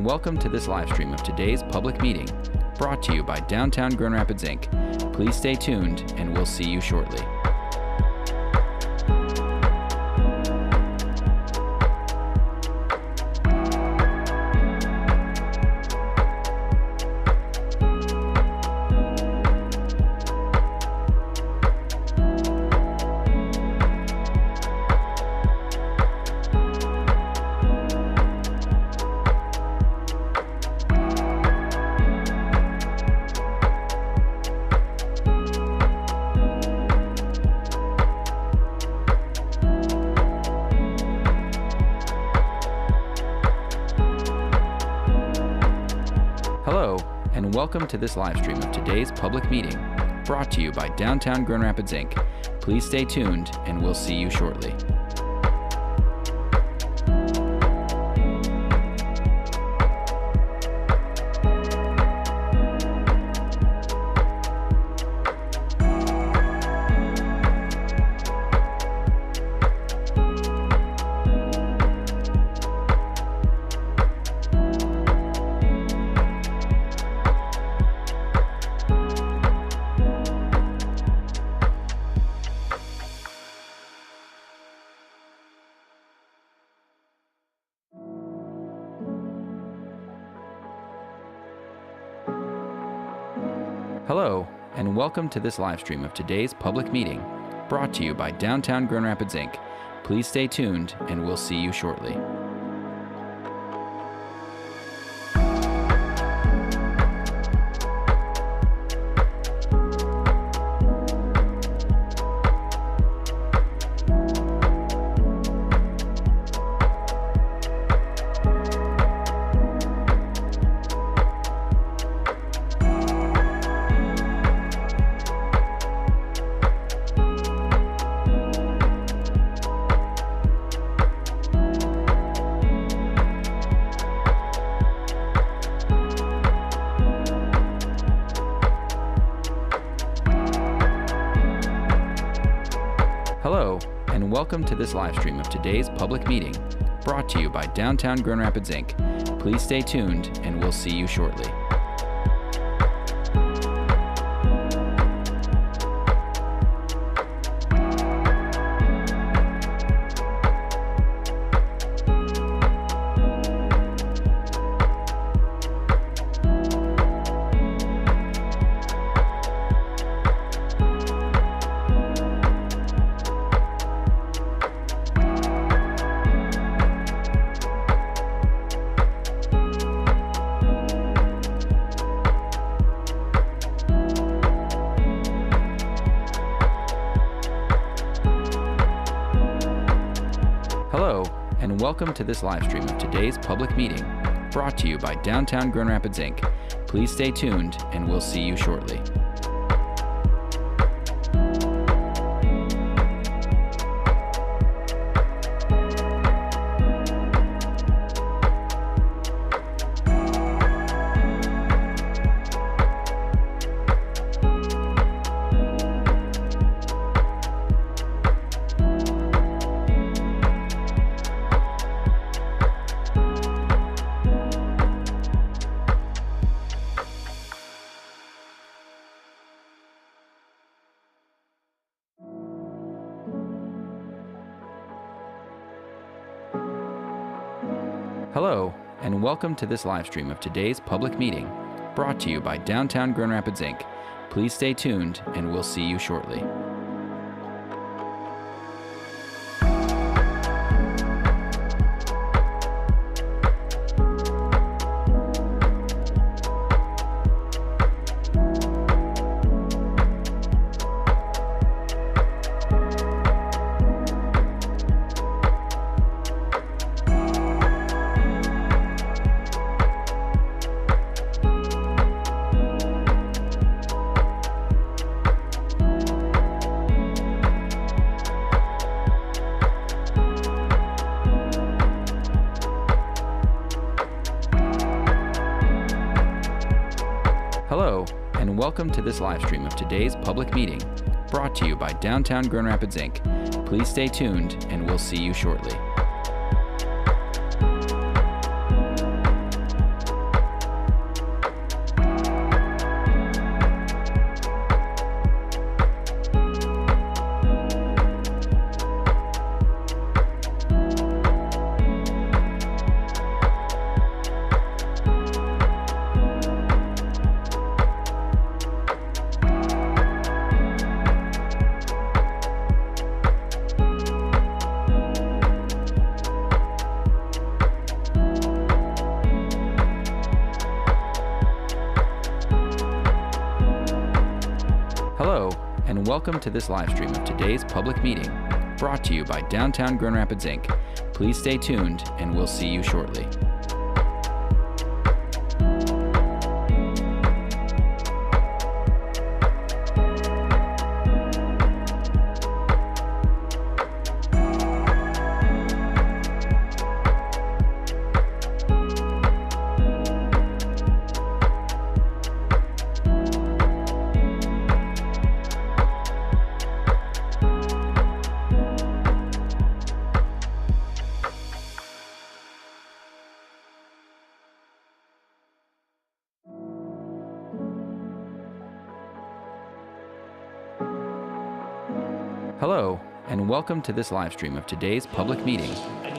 and welcome to this live stream of today's public meeting, brought to you by Downtown Grand Rapids, Inc. Please stay tuned, and we'll see you shortly. Hello, and welcome to this live stream of today's public meeting, brought to you by Downtown Grand Rapids, Inc. Please stay tuned, and we'll see you shortly. Hello, and welcome to this live stream of today's public meeting, brought to you by Downtown Grand Rapids, Inc. Please stay tuned, and we'll see you shortly. Hello, and welcome to this live stream of today's public meeting, brought to you by Downtown Grand Rapids, Inc. Please stay tuned, and we'll see you shortly. Hello, and welcome to this live stream of today's public meeting, brought to you by Downtown Grand Rapids, Inc. Please stay tuned, and we'll see you shortly. Hello, and welcome to this live stream of today's public meeting, brought to you by Downtown Grand Rapids, Inc. Please stay tuned, and we'll see you shortly. Hello, and welcome to this live stream of today's public meeting, brought to you by Downtown Grand Rapids, Inc. Please stay tuned, and we'll see you shortly. welcome to this live stream of today's public meeting, brought to you by Downtown Grand Rapids, Inc. Please stay tuned, and we'll see you shortly. Hello, and welcome to this live stream of today's public meeting,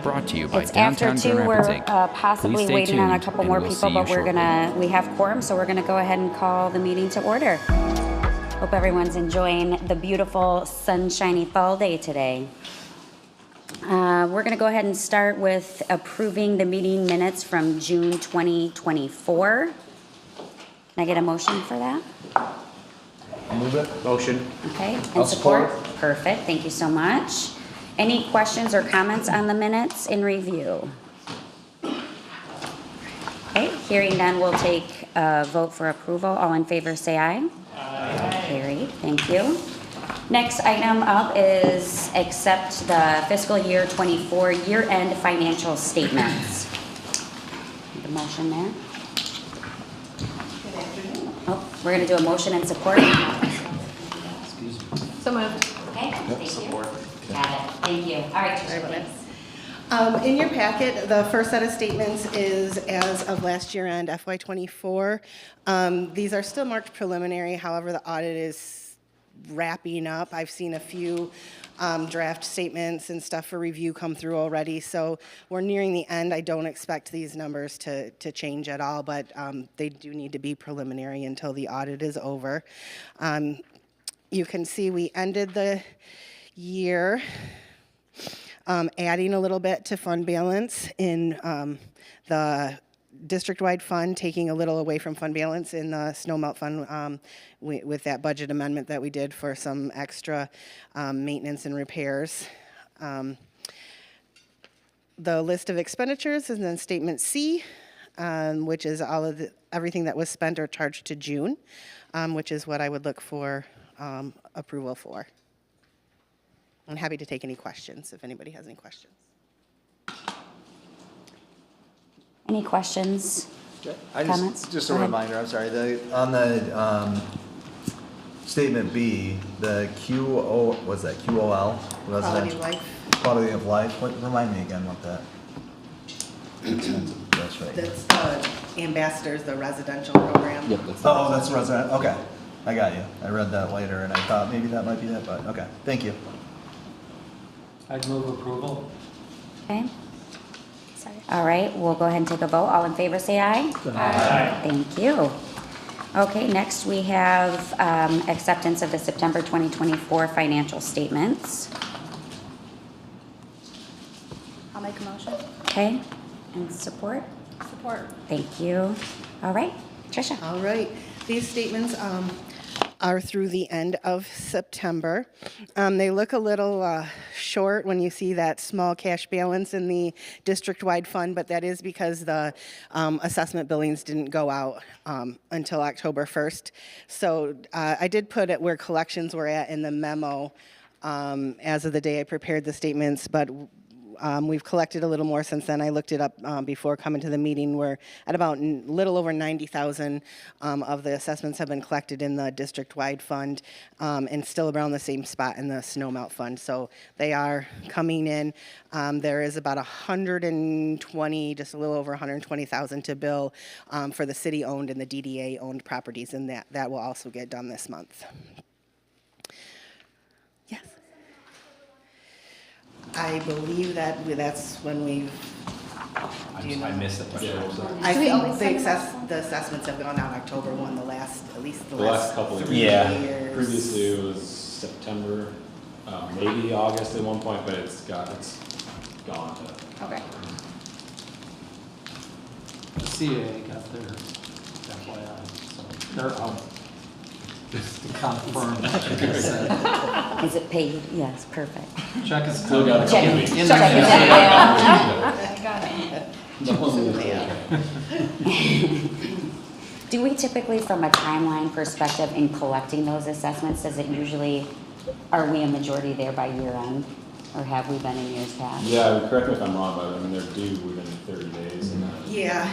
brought to you by Downtown Grand Rapids, Inc. We're possibly waiting on a couple more people, but we have quorum, so we're gonna go ahead and call the meeting to order. Hope everyone's enjoying the beautiful sunshiny fall day today. We're gonna go ahead and start with approving the meeting minutes from June 2024. Can I get a motion for that? Move it. Motion. Okay, and I'll support? support. Perfect, thank you so much. Any questions or comments on the minutes in review? Okay, hearing none, we'll take a vote for approval. All in favor, say aye. Aye. Carried, thank you. Next item up is accept the fiscal year 24 year-end financial statements. The motion there. Oh, we're gonna do a motion and support. So moved. Okay, thank you. Support. Got it, thank you. All right, Tricia, thanks. In your packet, the first set of statements is as of last year end, FY '24. These are still marked preliminary, however, the audit is wrapping up. I've seen a few draft statements and stuff for review come through already, so we're nearing the end. I don't expect these numbers to change at all, but they do need to be preliminary until the audit is over. You can see we ended the year adding a little bit to fund balance in the district-wide fund, taking a little away from fund balance in the snowmelt fund with that budget amendment that we did for some extra maintenance and repairs. The list of expenditures is in statement C, which is all of everything that was spent or charged to June, which is what I would look for approval for. I'm happy to take any questions if anybody has any questions. Any questions? Comments? Just a Go ahead. reminder, I'm sorry, on the statement B, the QOL, Quality of life. Quality of life, remind me again what that. That's right. That's the ambassadors, the residential program. Yep, that's Oh, that's resident, okay, I got you. I read that later and I thought maybe that might be it, but okay, thank you. I'd move approval. Okay. Sorry. All right, we'll go ahead and take a vote. All in favor, say aye. Aye. Thank you. Okay, next we have acceptance of the September 2024 financial statements. I'll make a motion. Okay, and support? Support. Thank you. All right, Tricia. All right, these statements are through the end of September. They look a little short when you see that small cash balance in the district-wide fund, but that is because the assessment billings didn't go out until October 1st. So I did put it where collections were at in the memo as of the day I prepared the statements, but we've collected a little more since then. I looked it up before coming to the meeting. We're at about little over 90,000 of the assessments have been collected in the district-wide fund and still around the same spot in the snowmelt fund. So they are coming in. There is about 120, just a little over 120,000 to bill for the city-owned and the DDA-owned properties, and that will also get done this month. Yes. I believe that's when we've. I missed it. I think the assessments have gone out October 1, the last couple of years. Previously it was September, maybe August at one point, but it's gone to. Okay. The CAA got their FYI, so they're out. Just to confirm. Is it paid? Yes, perfect. Check is Still got a couple Check. weeks. In Check there. is in the mail. Got it. Do we typically, from a timeline perspective in collecting those assessments, does it usually, are we a majority there by year end? Or have we been in years past? Yeah, correct me if I'm wrong, but I mean, they're due within 30 days. And Yeah,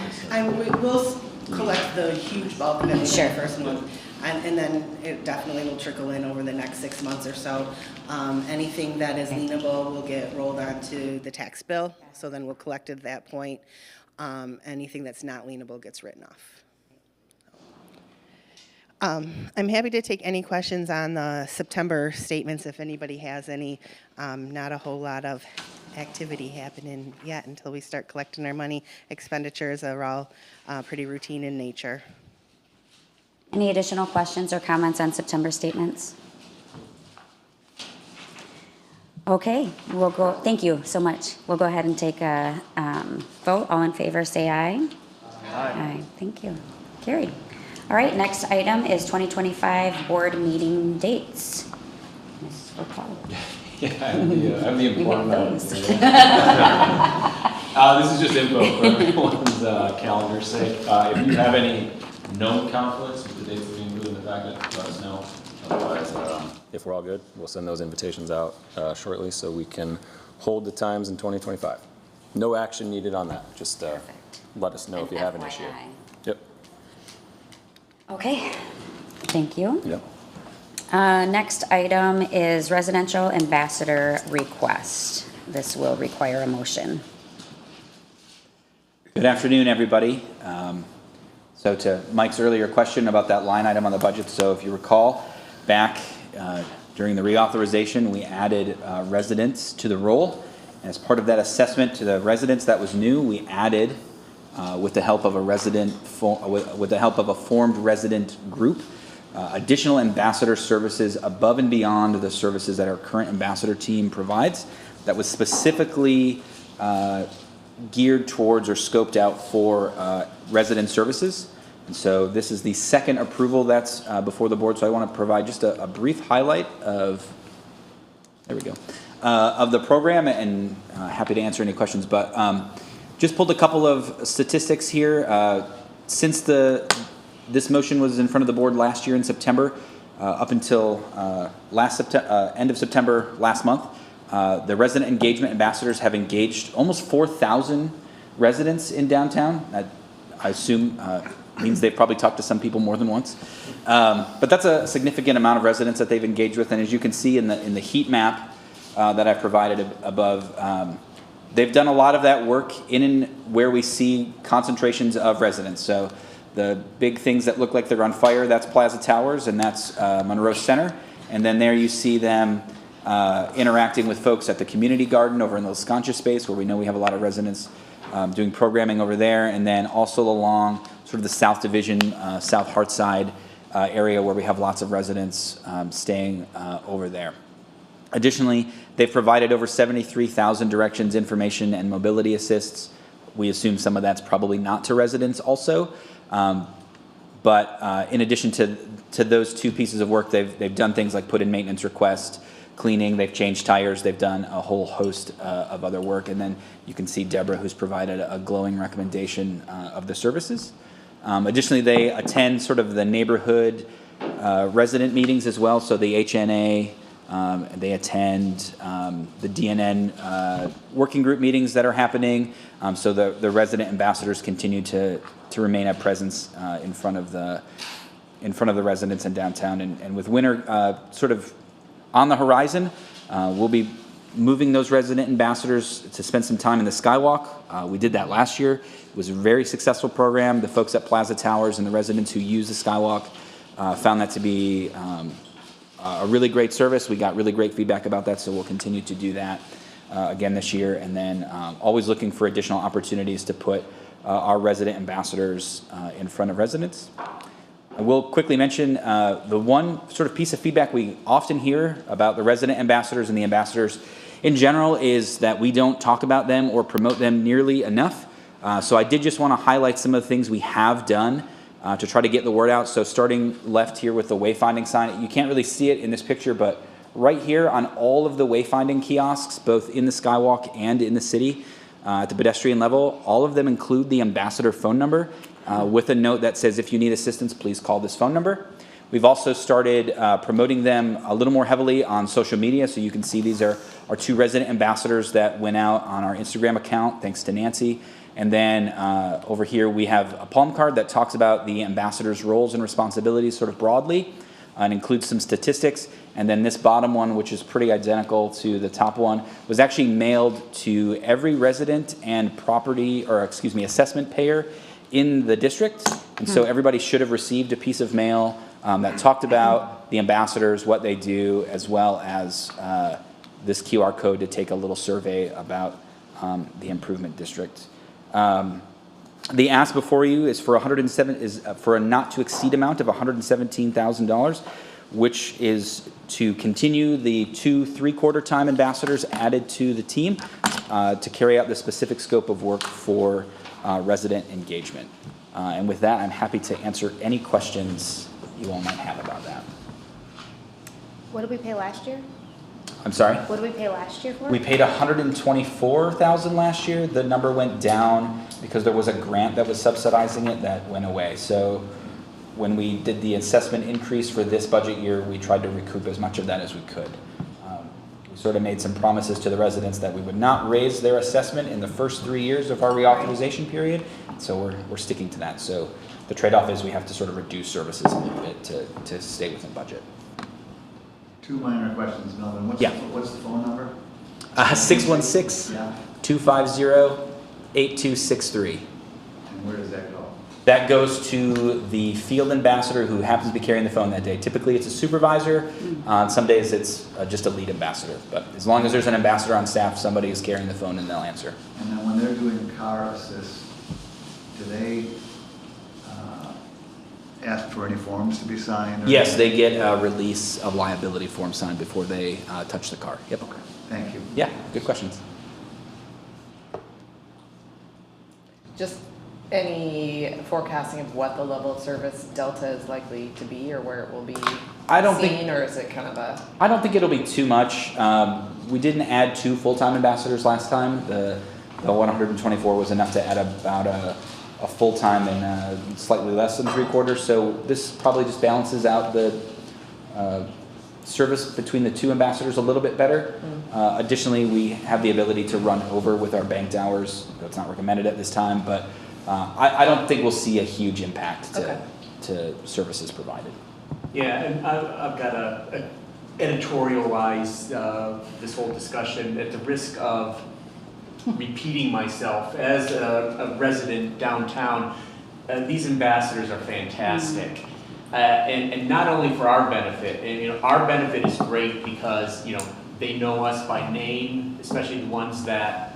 we'll collect the huge bulk of it in the Sure. first month. And then it definitely will trickle in over the next 6 months or so. Anything that is lienable will get rolled onto the tax bill, so then we'll collect at that point. Anything that's not lienable gets written off. I'm happy to take any questions on the September statements if anybody has any. Not a whole lot of activity happening yet until we start collecting our money. Expenditures are all pretty routine in nature. Any additional questions or comments on September statements? Okay, we'll go, thank you so much. We'll go ahead and take a vote. All in favor, say aye. Aye, thank you. Carried. All right, next item is 2025 board meeting dates. Ms. O'Connell. Yeah, I have the We important have items. those. This is just info for everyone's calendar's sake. If you have any known conflicts with the dates that we include in the packet, let us know. Otherwise, if we're all good, we'll send those invitations out shortly so we can hold the times in 2025. No action needed on that. Just let us know if you have an issue. FYI. Yep. Okay, thank you. Yep. Next item is residential ambassador request. This will require a motion. Good afternoon, everybody. So to Mike's earlier question about that line item on the budget, so if you recall, back during the reauthorization, we added residents to the roll. And as part of that assessment to the residents that was new, we added, with the help of a formed resident group, additional ambassador services above and beyond the services that our current ambassador team provides. That was specifically geared towards or scoped out for resident services. And so this is the second approval that's before the board. So I want to provide just a brief highlight of, there we go, of the program, and happy to answer any questions. But just pulled a couple of statistics here. Since this motion was in front of the board last year in September, up until end of September last month, the resident engagement ambassadors have engaged almost 4,000 residents in downtown. That, I assume, means they've probably talked to some people more than once. But that's a significant amount of residents that they've engaged with. And as you can see in the heat map that I've provided above, they've done a lot of that work in and where we see concentrations of residents. So the big things that look like they're on fire, that's Plaza Towers, and that's Monroe Center. And then there you see them interacting with folks at the community garden over in the Lasconcha space, where we know we have a lot of residents doing programming over there. And then also along sort of the South Division, South Hartside area, where we have lots of residents staying over there. Additionally, they've provided over 73,000 directions, information, and mobility assists. We assume some of that's probably not to residents also. But in addition to those two pieces of work, they've done things like put in maintenance requests, cleaning, they've changed tires, they've done a whole host of other work. And then you can see Deborah, who's provided a glowing recommendation of the services. Additionally, they attend sort of the neighborhood resident meetings as well. So the HNA, they attend the DNN working group meetings that are happening. So the resident ambassadors continue to remain a presence in front of the residents in downtown. And with winter sort of on the horizon, we'll be moving those resident ambassadors to spend some time in the Skywalk. We did that last year. It was a very successful program. The folks at Plaza Towers and the residents who use the Skywalk found that to be a really great service. We got really great feedback about that, so we'll continue to do that again this year. And then always looking for additional opportunities to put our resident ambassadors in front of residents. I will quickly mention the one sort of piece of feedback we often hear about the resident ambassadors and the ambassadors in general is that we don't talk about them or promote them nearly enough. So I did just want to highlight some of the things we have done to try to get the word out. So starting left here with the wayfinding sign, you can't really see it in this picture, but right here on all of the wayfinding kiosks, both in the Skywalk and in the city, at the pedestrian level, all of them include the ambassador phone number with a note that says, if you need assistance, please call this phone number. We've also started promoting them a little more heavily on social media. So you can see these are our 2 resident ambassadors that went out on our Instagram account, thanks to Nancy. And then over here we have a palm card that talks about the ambassadors' roles and responsibilities sort of broadly and includes some statistics. And then this bottom one, which is pretty identical to the top one, was actually mailed to every resident and property, or excuse me, assessment payer in the district. And so everybody should have received a piece of mail that talked about the ambassadors, what they do, as well as this QR code to take a little survey about the improvement district. The ask before you is for for a not to exceed amount of $117,000, which is to continue the 2 3/4 time ambassadors added to the team to carry out the specific scope of work for resident engagement. And with that, I'm happy to answer any questions you all might have about that. What did we pay last year? I'm sorry? What did we pay last year for? We paid $124,000 last year. The number went down because there was a grant that was subsidizing it that went away. So when we did the assessment increase for this budget year, we tried to recoup as much of that as we could. We sort of made some promises to the residents that we would not raise their assessment in the first 3 years of our reauthorization period. So we're sticking to that. So the trade-off is we have to sort of reduce services a little bit to stay within budget. 2 minor questions, Melvin. What's Yeah. the phone number? 616-250-8263. And where does that go? That goes to the field ambassador who happens to be carrying the phone that day. Typically, it's a supervisor. On some days, it's just a lead ambassador. But as long as there's an ambassador on staff, somebody is carrying the phone and they'll answer. And then when they're doing car assist, do they ask for any forms to be signed? Or Yes, they get a release of liability form signed before they touch the car. Yep. Okay, thank you. Yeah, good questions. Just any forecasting of what the level of service delta is likely to be, or where it will be I don't think- seen, or is it kind of a? I don't think it'll be too much. We didn't add 2 full-time ambassadors last time. The 124 was enough to add about a full-time and slightly less than 3/4. So this probably just balances out the service between the 2 ambassadors a little bit better. Additionally, we have the ability to run over with our banked hours. That's not recommended at this time, but I don't think we'll see a huge impact to services provided. Yeah, and I've got to editorialize this whole discussion at the risk of repeating myself. As a resident downtown, these ambassadors are fantastic. And not only for our benefit, and our benefit is great because they know us by name, especially the ones that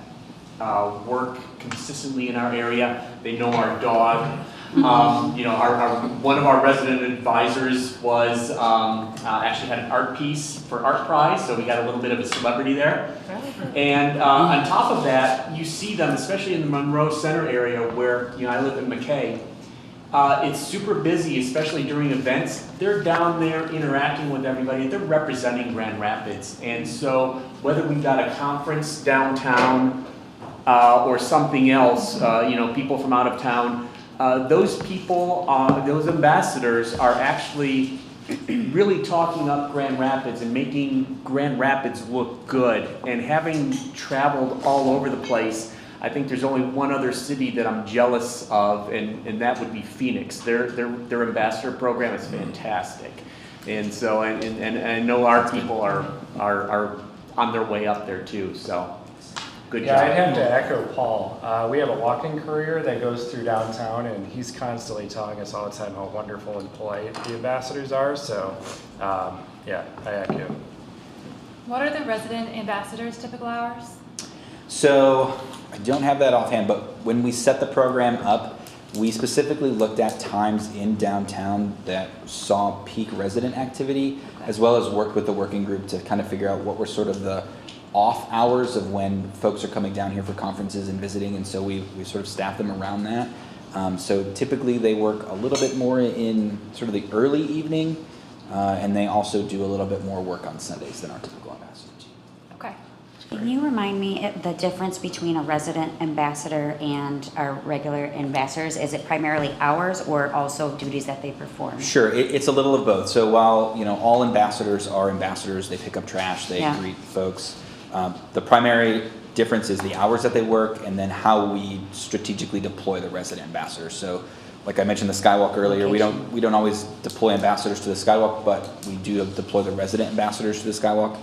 work consistently in our area. They know our dog. One of our resident advisors was actually had an art piece for Art Prize, so we got a little bit of a celebrity there. And on top of that, you see them, especially in the Monroe Center area where I live in McKay. It's super busy, especially during events. They're down there interacting with everybody. They're representing Grand Rapids. And so whether we've got a conference downtown or something else, people from out of town, those people, those ambassadors are actually really talking up Grand Rapids and making Grand Rapids look good. And having traveled all over the place, I think there's only one other city that I'm jealous of, and that would be Phoenix. Their ambassador program is fantastic, and so and I know our people are on their way up there too. So good job. Yeah, I'd have to echo Paul. We have a walking courier that goes through downtown, and he's constantly telling us all the time how wonderful and polite the ambassadors are. So yeah, I echo. What are the resident ambassadors' typical hours? So I don't have that offhand, but when we set the program up, we specifically looked at times in downtown that saw peak resident activity, as well as worked with the working group to kind of figure out what were sort of the off hours of when folks are coming down here for conferences and visiting, and so we sort of staffed them around that. So typically they work a little bit more in sort of the early evening, and they also do a little bit more work on Sundays than our typical ambassador team. Okay. Can you remind me the difference between a resident ambassador and our regular ambassadors? Is it primarily hours or also duties that they perform? Sure, it's a little of both. So while, you know, all ambassadors are ambassadors, they pick up trash, they Yeah. greet folks. The primary difference is the hours that they work and then how we strategically deploy the resident ambassadors. So like I mentioned the Skywalk earlier, we don't always deploy ambassadors to the Skywalk, but we do deploy the resident ambassadors to the Skywalk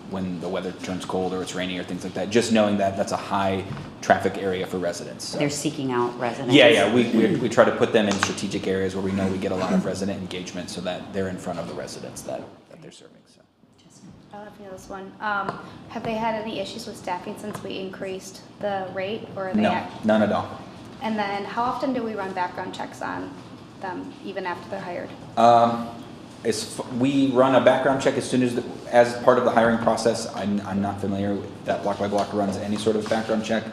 when the weather turns cold or it's rainy or things like that. Just knowing that that's a high traffic area for residents. So. They're seeking out residents. Yeah. We try to put them in strategic areas where we know we get a lot of resident engagement so that they're in front of the residents that they're serving. So. I don't know if you know this one. Have they had any issues with staffing since we increased the rate, or are they? No, none at all. And then, how often do we run background checks on them, even after they're hired? We run a background check as soon as part of the hiring process. I'm not familiar with that Block by Block runs any sort of background check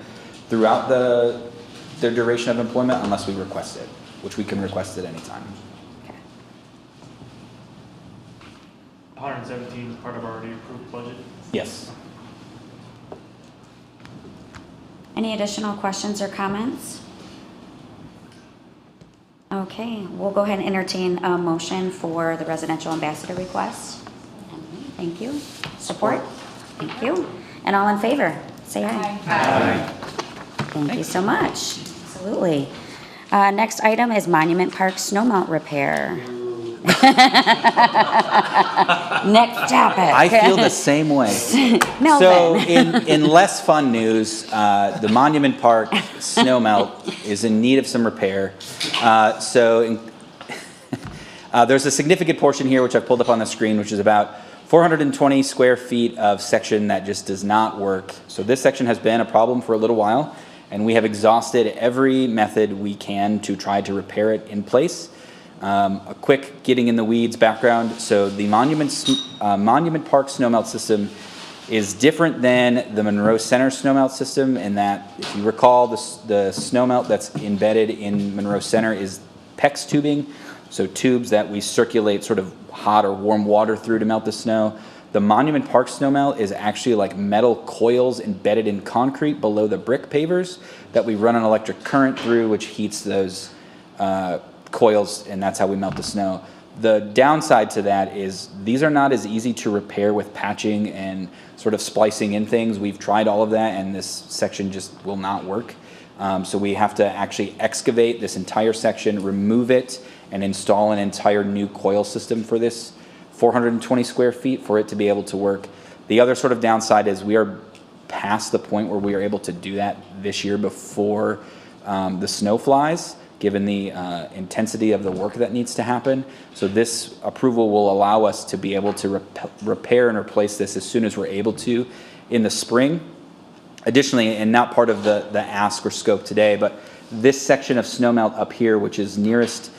throughout their duration of employment unless we request it, which we can request at any time. 117 is part of our already approved budget. Yes. Any additional questions or comments? Okay, we'll go ahead and entertain a motion for the residential ambassador request. Thank you. Support? Thank you. And all in favor, say aye. Aye. Thank you so much. Absolutely. Next item is Monument Park snowmelt repair. Next topic. I feel the same way. Melvin. So in less fun news, the Monument Park snowmelt is in need of some repair. There's a significant portion here, which I've pulled up on the screen, which is about 420 square feet of section that just does not work. So this section has been a problem for a little while, and we have exhausted every method we can to try to repair it in place. A quick getting in the weeds background. So the Monument Park snowmelt system is different than the Monroe Center snowmelt system in that, if you recall, the snowmelt that's embedded in Monroe Center is PEX tubing, so tubes that we circulate sort of hot or warm water through to melt the snow. The Monument Park snowmelt is actually like metal coils embedded in concrete below the brick pavers that we run an electric current through, which heats those coils, and that's how we melt the snow. The downside to that is these are not as easy to repair with patching and sort of splicing in things. We've tried all of that, and this section just will not work. So we have to actually excavate this entire section, remove it, and install an entire new coil system for this 420 square feet for it to be able to work. The other sort of downside is we are past the point where we are able to do that this year before the snow flies, given the intensity of the work that needs to happen. So this approval will allow us to be able to repair and replace this as soon as we're able to in the spring. Additionally, and not part of the ask or scope today, but this section of snowmelt up here, which is nearest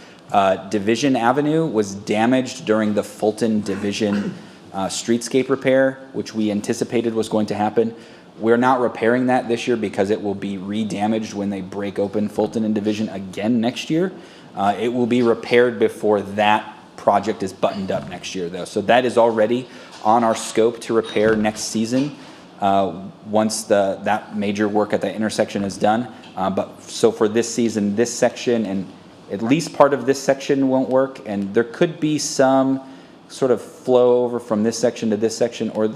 Division Avenue, was damaged during the Fulton Division streetscape repair, which we anticipated was going to happen. We're not repairing that this year because it will be re-damaged when they break open Fulton and Division again next year. It will be repaired before that project is buttoned up next year, though. So that is already on our scope to repair next season once that major work at the intersection is done. But so for this season, this section and at least part of this section won't work, and there could be some sort of flow over from this section to this section or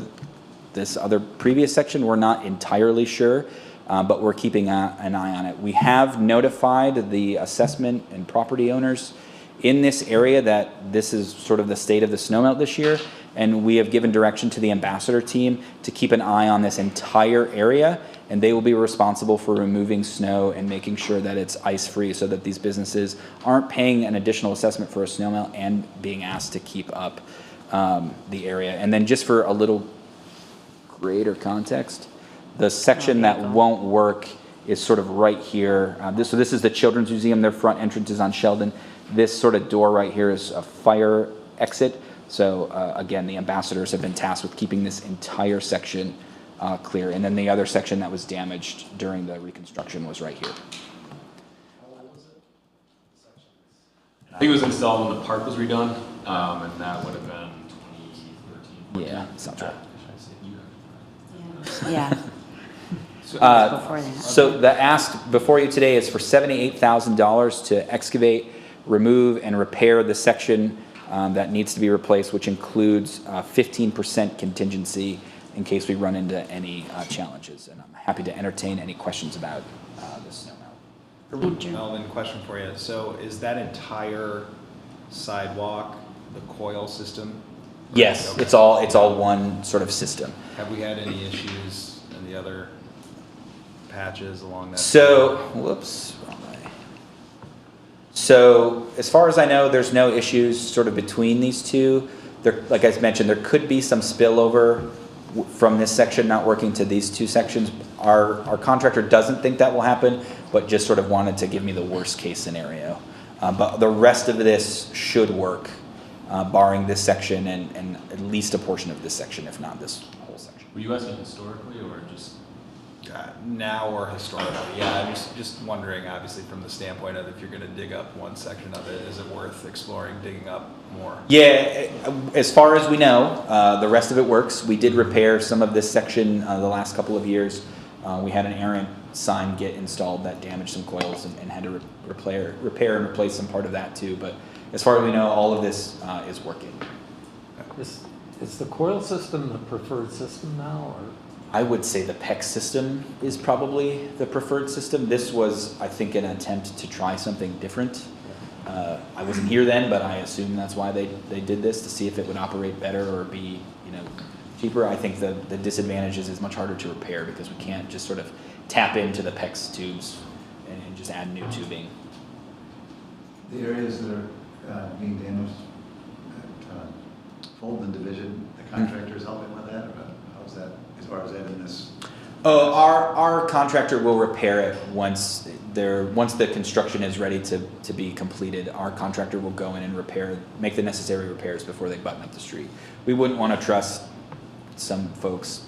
this other previous section. We're not entirely sure, but we're keeping an eye on it. We have notified the assessment and property owners in this area that this is sort of the state of the snowmelt this year, and we have given direction to the ambassador team to keep an eye on this entire area, and they will be responsible for removing snow and making sure that it's ice-free so that these businesses aren't paying an additional assessment for a snowmelt and being asked to keep up the area. And then just for a little greater context, the section that won't work is sort of right here. So this is the Children's Museum. Their front entrance is on Sheldon. This sort of door right here is a fire exit. So again, the ambassadors have been tasked with keeping this entire section clear. And then the other section that was damaged during the reconstruction was right here. How old was think it was installed when the park was redone, and that would have been 2013. Yeah, sounds right. Yeah. Uh, So the ask before you today is for $78,000 to excavate, remove, and repair the section that needs to be replaced, which includes 15% contingency in case we run into any challenges. And I'm happy to entertain any questions about this snow melt. Andrew. Melvin, question for you. So is that entire sidewalk the coil system? Yes, Okay. it's all one sort of system. Have we had any issues in the other patches along that? So, whoops. Wrong way. So, as far as I know, there's no issues sort of between these two. There, like I mentioned, there could be some spillover from this section not working to these two sections. Our contractor doesn't think that will happen, but just sort of wanted to give me the worst case scenario. But the rest of this should work, barring this section and at least a portion of this section, if not this whole section. Were you asking historically or just? Now or historically? Yeah, I'm just wondering, obviously, from the standpoint of if you're going to dig up one section of it, is it worth exploring digging up more? Yeah, as far as we know, the rest of it works. We did repair some of this section the last couple of years. We had an errant sign get installed that damaged some coils and had to repair and replace some part of that too. But as far as we know, all of this is working. Is the coil system the preferred system now, or? I would say the PEX system is probably the preferred system. This was, I think, an attempt to try something different. I wasn't here then, but I assume that's why they did this, to see if it would operate better or be, cheaper. I think the disadvantage is it's much harder to repair because we can't just sort of tap into the PEX tubes and just add new tubing. The areas that are being damaged at Fulton Division, the contractor is helping with that, or how's that, as far as adding this? Oh, our contractor will repair it once the construction is ready to be completed. Our contractor will go in and make the necessary repairs before they button up the street. We wouldn't want to trust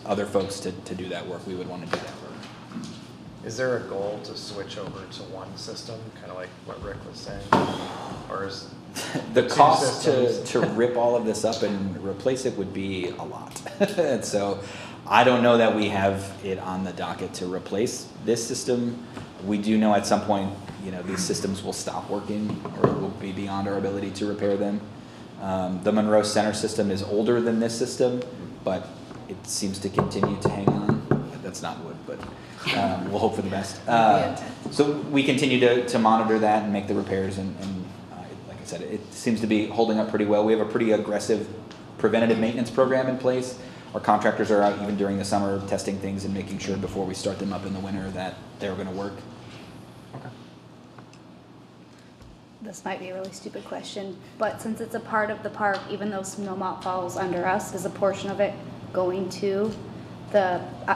other folks to do that work. We would want to do that work. Is there a goal to switch over to one system, kind of like what Rick was saying? Or is The two cost systems? to rip all of this up and replace it would be a lot. And so I don't know that we have it on the docket to replace this system. We do know at some point, these systems will stop working or will be beyond our ability to repair them. The Monroe Center system is older than this system, but it seems to continue to hang on. That's not wood, but we'll hope for the best. So we continue to monitor that and make the repairs, and like I said, it seems to be holding up pretty well. We have a pretty aggressive preventative maintenance program in place. Our contractors are out even during the summer testing things and making sure before we start them up in the winter that they're going to work. This might be a really stupid question, but since it's a part of the park, even though Snowmelt falls under us, is a portion of it going to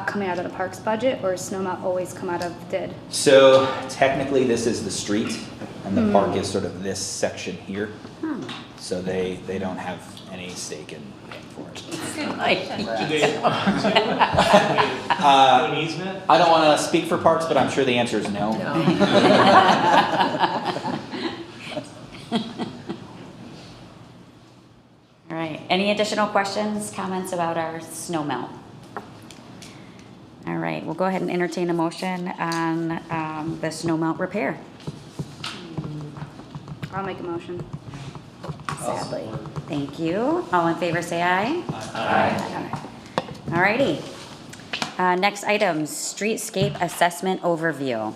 coming out of the park's budget, or does Snowmelt always come out of DID? So technically this is the street and the park is sort of this section here. So they don't have any stake in paying for it. An easement? I don't want to speak for parks, but I'm sure the answer is no. All right, any additional questions, comments about our snow melt? All right, we'll go ahead and entertain a motion on the snow melt repair. I'll make a motion. Sadly. Thank you. All in favor, say aye. Aye. All righty. Next item, streetscape assessment overview.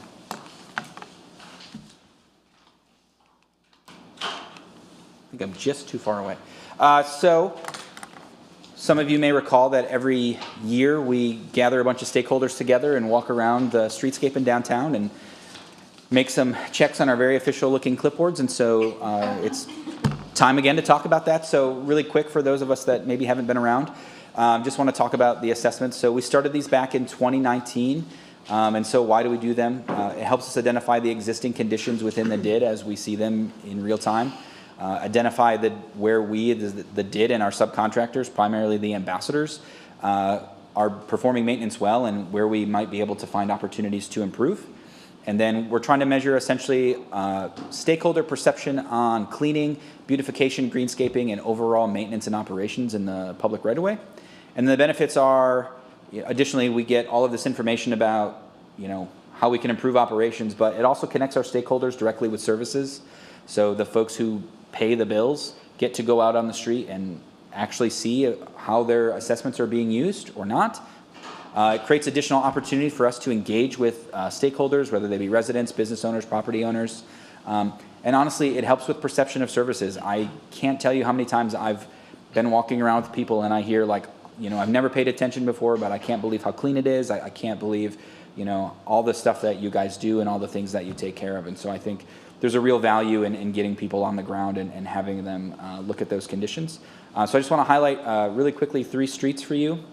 I think I'm just too far away. So some of you may recall that every year we gather a bunch of stakeholders together and walk around the streetscape in downtown and make some checks on our very official looking clipboards. And so it's time again to talk about that. So really quick for those of us that maybe haven't been around, just want to talk about the assessments. So we started these back in 2019. And so why do we do them? It helps us identify the existing conditions within the DID as we see them in real time. Identify where we, the DID and our subcontractors, primarily the ambassadors, are performing maintenance well and where we might be able to find opportunities to improve. And then we're trying to measure essentially stakeholder perception on cleaning, beautification, greenscaping, and overall maintenance and operations in the public right-of-way. And the benefits are, additionally, we get all of this information about, how we can improve operations, but it also connects our stakeholders directly with services. So the folks who pay the bills get to go out on the street and actually see how their assessments are being used or not. It creates additional opportunity for us to engage with stakeholders, whether they be residents, business owners, property owners. And honestly, it helps with perception of services. I can't tell you how many times I've been walking around with people and I hear like, I've never paid attention before, but I can't believe how clean it is. I can't believe, all the stuff that you guys do and all the things that you take care of. And so I think there's a real value in getting people on the ground and having them look at those conditions. So I just want to highlight really quickly 3 streets for you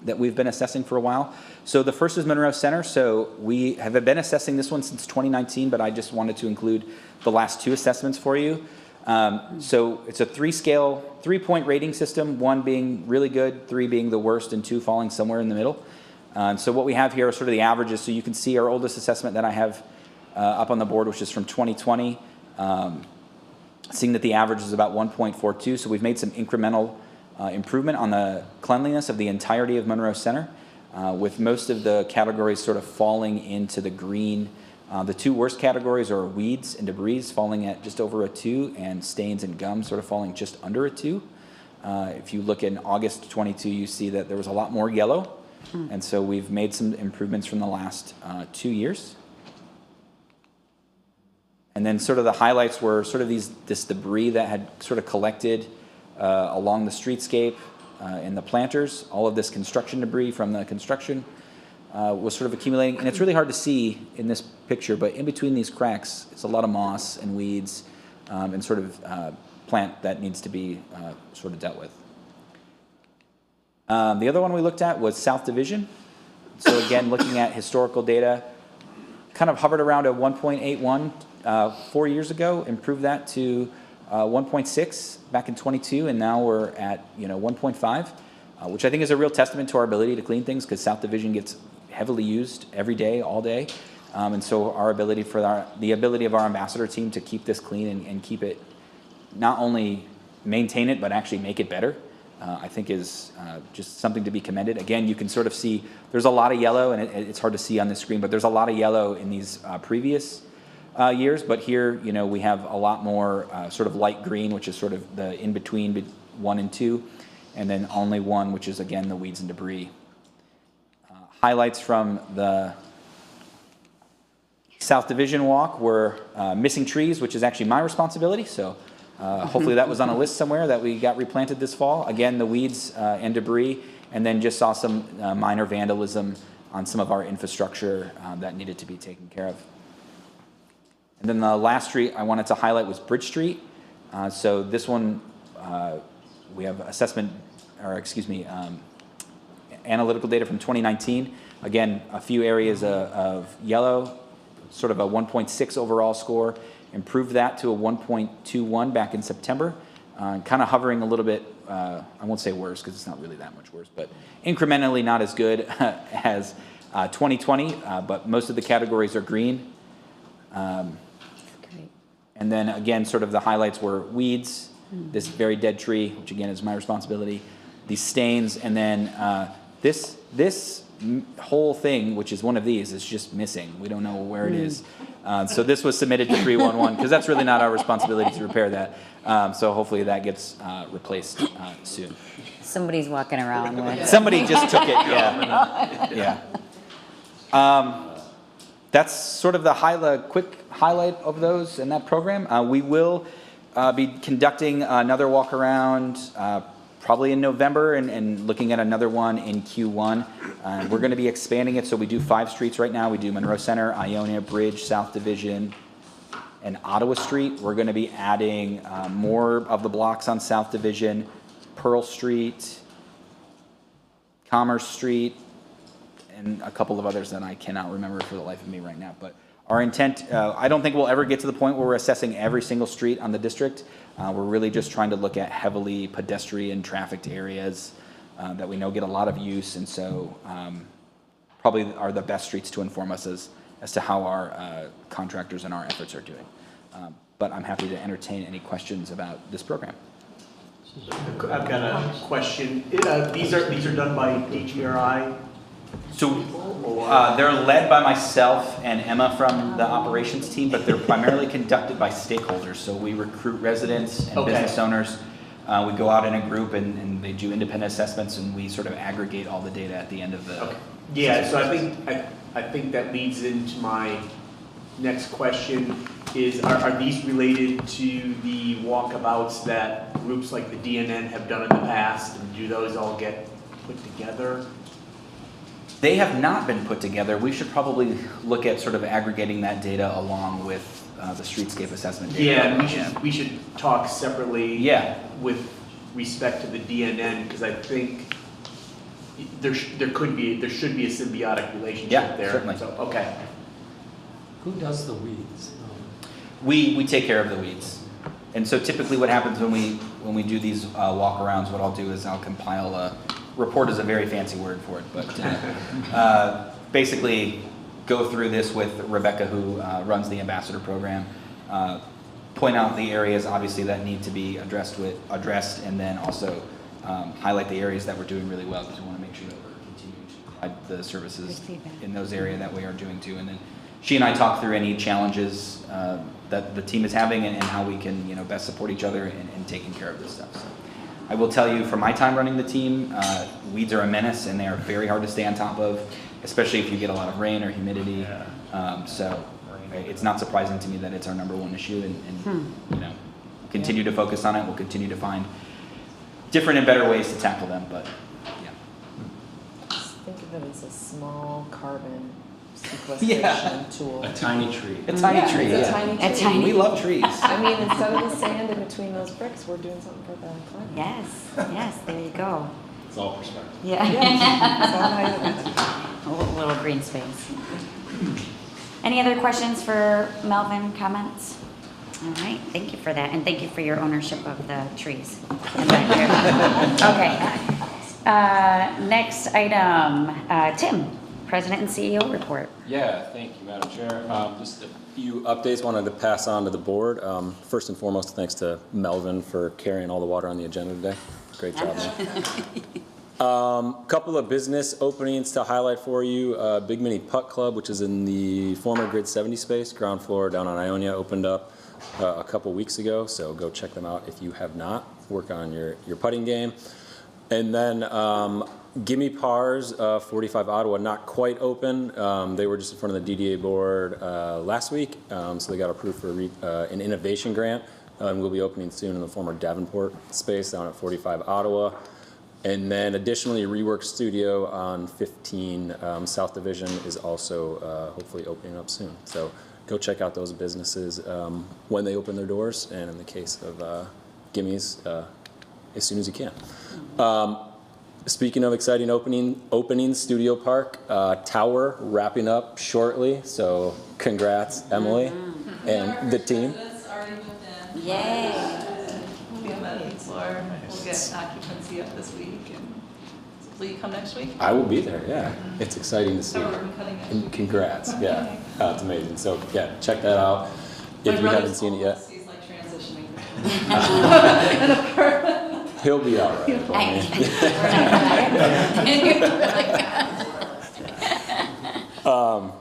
that we've been assessing for a while. So the first is Monroe Center. So we have been assessing this one since 2019, but I just wanted to include the last 2 assessments for you. So it's a 3-point rating system, 1 being really good, 3 being the worst, and 2 falling somewhere in the middle. So what we have here are sort of the averages. So you can see our oldest assessment that I have up on the board, which is from 2020, seeing that the average is about 1.42. So we've made some incremental improvement on the cleanliness of the entirety of Monroe Center, with most of the categories sort of falling into the green. The 2 worst categories are weeds and debris falling at just over a 2, and stains and gum sort of falling just under a 2. If you look in August 22, you see that there was a lot more yellow, and so we've made some improvements from the last 2 years. And then sort of the highlights were sort of this debris that had sort of collected along the streetscape and the planters. All of this construction debris from the construction was sort of accumulating. And it's really hard to see in this picture, but in between these cracks, it's a lot of moss and weeds and sort of plant that needs to be sort of dealt with. The other one we looked at was South Division. So again, looking at historical data, kind of hovered around a 1.81 4 years ago, improved that to 1.6 back in 22, and now we're at 1.5, which I think is a real testament to our ability to clean things, because South Division gets heavily used every day, all day, and so our ability the ability of our ambassador team to keep this clean and keep it, not only maintain it but actually make it better, I think is just something to be commended. Again, you can sort of see there's a lot of yellow, and it's hard to see on the screen, but there's a lot of yellow in these previous years, but here, we have a lot more sort of light green, which is sort of the in-between 1 and 2, and then only 1, which is, again, the weeds and debris. Highlights from the South Division walk were missing trees, which is actually my responsibility, so hopefully that was on a list somewhere that we got replanted this fall. Again, the weeds and debris, and then just saw some minor vandalism on some of our infrastructure that needed to be taken care of. And then the last street I wanted to highlight was Bridge Street. So this one, we have analytical data from 2019. Again, a few areas of yellow, sort of a 1.6 overall score. Improved that to a 1.21 back in September. Kind of hovering a little bit, I won't say worse because it's not really that much worse, but incrementally not as good as 2020, but most of the categories are green. And then again, sort of the highlights were weeds, this very dead tree, which again is my responsibility, these stains, and then this whole thing, which is one of these, is just missing. We don't know where it is. So this was submitted to 311 because that's really not our responsibility to repair that. So hopefully that gets replaced soon. Somebody's walking around with. Somebody just took it, yeah. That's sort of the quick highlight of those in that program. We will be conducting another walk around probably in November and looking at another one in Q1. We're going to be expanding it, so we do 5 streets right now. We do Monroe Center, Ionia, Bridge, South Division, and Ottawa Street. We're going to be adding more of the blocks on South Division, Pearl Street, Commerce Street, and a couple of others that I cannot remember for the life of me right now. But our intent, I don't think we'll ever get to the point where we're assessing every single street on the district. We're really just trying to look at heavily pedestrian trafficked areas that we know get a lot of use, and so probably are the best streets to inform us as to how our contractors and our efforts are doing. But I'm happy to entertain any questions about this program. I've got a question. These are done by DGRI? So they're led by myself and Emma from the operations team, but they're primarily conducted by stakeholders. So we recruit residents and business owners. We go out in a group and they do independent assessments, and we sort of aggregate all the data at the end of the. Okay. Yeah, so I think that leads into my next question is, are these related to the walkabouts that groups like the DNN have done in the past? And do those all get put together? They have not been put together. We should probably look at sort of aggregating that data along with the streetscape assessment data. Yeah, and we should talk separately. Yeah. With respect to the DNN, because I think there should be a symbiotic relationship there. Certainly. So, okay. Who does the weeds? We take care of the weeds. And so typically what happens when we do these walk-arounds, what I'll do is I'll compile a report is a very fancy word for it, but basically go through this with Rebecca, who runs the ambassador program, point out the areas obviously that need to be addressed, and then also highlight the areas that we're doing really well, because we want to make sure that we're continuing to provide the services in those areas that we are doing too. And then she and I talk through any challenges that the team is having and how we can best support each other in taking care of this stuff. So I will tell you, from my time running the team, weeds are a menace and they are very hard to stay on top of, especially if you get a lot of rain or humidity. So it's not surprising to me that it's our number one issue, and continue to focus on it. We'll continue to find different and better ways to tackle them, but yeah. Just think of it as a small carbon sequestration tool. A tiny tree. A tiny tree. It's Yeah. a tiny tree. We love trees. I mean, instead of the sand in between those bricks, we're doing something for the climate. Yes, there you go. It's all perspective. Yeah. That's all I have. A little green space. Any other questions for Melvin, comments? All right, thank you for that, and thank you for your ownership of the trees. Okay. Next item, Tim, President and CEO report. Yeah, thank you, Madam Chair. Just a few updates wanted to pass on to the board. First and foremost, thanks to Melvin for carrying all the water on the agenda today. Great job, man. Couple of business openings to highlight for you. Big Mini Putt Club, which is in the former Grid 70 space, ground floor down on Ionia, opened up a couple weeks ago, so go check them out if you have not. Work on your putting game. And then Gimme Pars, 45 Ottawa, not quite open. They were just in front of the DDA board last week, so they got approved for an innovation grant. And we'll be opening soon in the former Davenport space down at 45 Ottawa. And then additionally, Rework Studio on 15 South Division is also hopefully opening up soon. So go check out those businesses when they open their doors, and in the case of Gimme's, as soon as you can. Speaking of exciting openings, Studio Park Tower wrapping up shortly. So congrats, Emily and the team. Yay. We'll be on that floor. We'll get occupancy up this week, and will you come next week? I will be there, yeah. It's exciting to see. So we're cutting it. And congrats, yeah. It's amazing. So yeah, check that out if you haven't seen it yet. He's like transitioning. He'll be all right.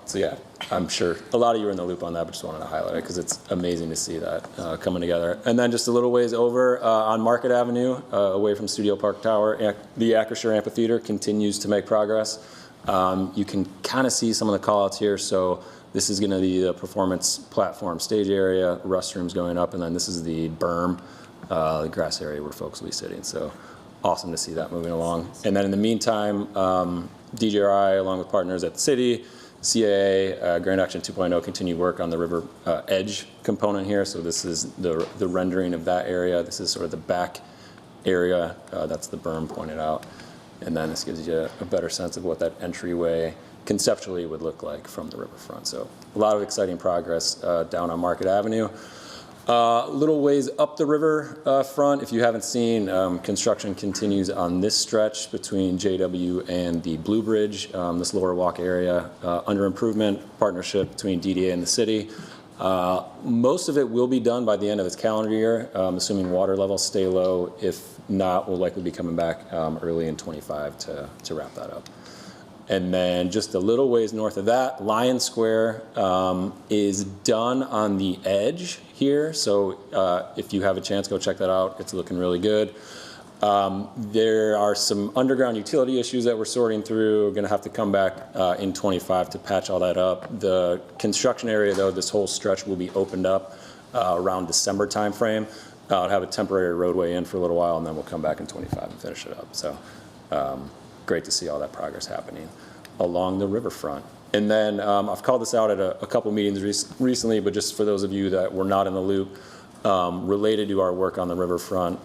So yeah, I'm sure a lot of you are in the loop on that, but just wanted to highlight it because it's amazing to see that coming together. And then just a little ways over on Market Avenue, away from Studio Park Tower, the Acrisure Amphitheater continues to make progress. You can kind of see some of the call-outs here. So this is going to be the performance platform stage area, restrooms going up, and then this is the berm, the grass area where folks will be sitting. So awesome to see that moving along. And then in the meantime, DJRI, along with partners at the city, CAA, Grand Action 2.0, continue work on the river edge component here. So this is the rendering of that area. This is sort of the back area. That's the berm pointed out. And then this gives you a better sense of what that entryway conceptually would look like from the riverfront. So a lot of exciting progress down on Market Avenue. Little ways up the river front, if you haven't seen, construction continues on this stretch between JW and the Blue Bridge, this lower walk area, under improvement partnership between DDA and the city. Most of it will be done by the end of this calendar year, assuming water levels stay low. If not, we'll likely be coming back early in 25 to wrap that up. And then just a little ways north of that, Lion Square is done on the edge here. So if you have a chance, go check that out. It's looking really good. There are some underground utility issues that we're sorting through. We're going to have to come back in 25 to patch all that up. The construction area, though, this whole stretch will be opened up around December timeframe. I'll have a temporary roadway in for a little while, and then we'll come back in 25 and finish it up. So great to see all that progress happening along the riverfront. And then I've called this out at a couple meetings recently, but just for those of you that were not in the loop, related to our work on the riverfront,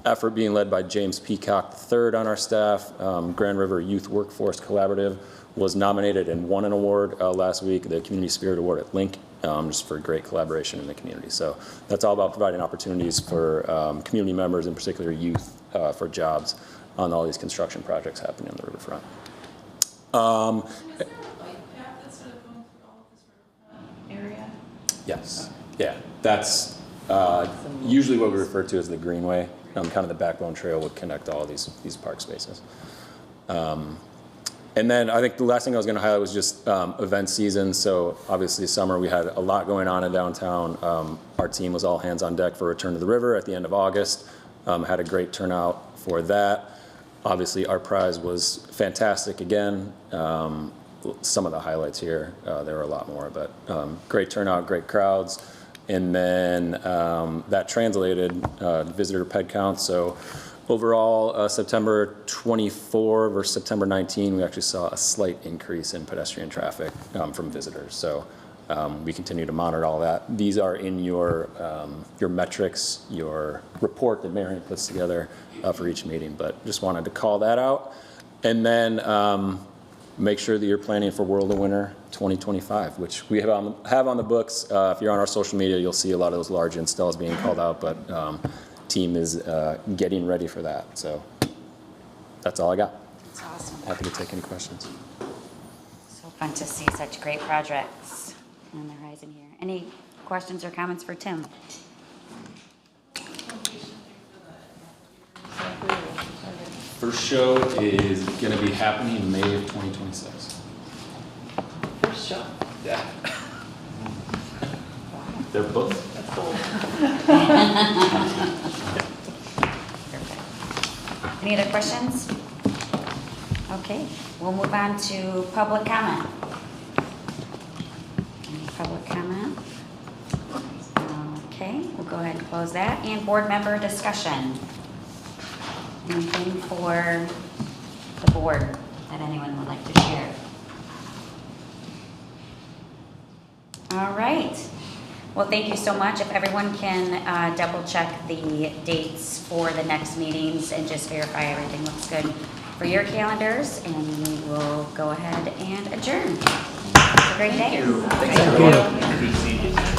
effort being led by James Peacock III on our staff, Grand River Youth Workforce Collaborative was nominated and won an award last week, the Community Spirit Award at Link, just for great collaboration in the community. So that's all about providing opportunities for community members, in particular youth, for jobs on all these construction projects happening on the riverfront. Yes, yeah, that's usually what we refer to as the Greenway. Kind of the backbone trail would connect all these park spaces. And then I think the last thing I was going to highlight was just event season. So obviously summer we had a lot going on in downtown. Our team was all hands on deck for Return to the River at the end of August. Had a great turnout for that. Obviously our prize was fantastic again. Some of the highlights here, there were a lot more, but great turnout, great crowds. And then that translated visitor ped count. So overall, September 24 versus September 19, we actually saw a slight increase in pedestrian traffic from visitors. So we continue to monitor all that. These are in your metrics, your report that Marion puts together for each meeting, but just wanted to call that out. And then make sure that you're planning for World of Winter 2025, which we have on the books. If you're on our social media, you'll see a lot of those large installs being called out, but team is getting ready for that. So that's all I got. That's awesome. Happy to take any questions. So fun to see such great projects on the horizon here. Any questions or comments for Tim? First show is going to be happening in May of 2026. First show. Yeah. They're booked. That's cool. Perfect. Any other questions? Okay, we'll move on to public comment. Any public comment? Okay, we'll go ahead and close that. And board member discussion. Anything for the board that anyone would like to share? All right. Well, thank you so much. If everyone can double check the dates for the next meetings and just verify everything looks good for your calendars, and we will go ahead and adjourn. Have a great day. Thank you. Good to see you.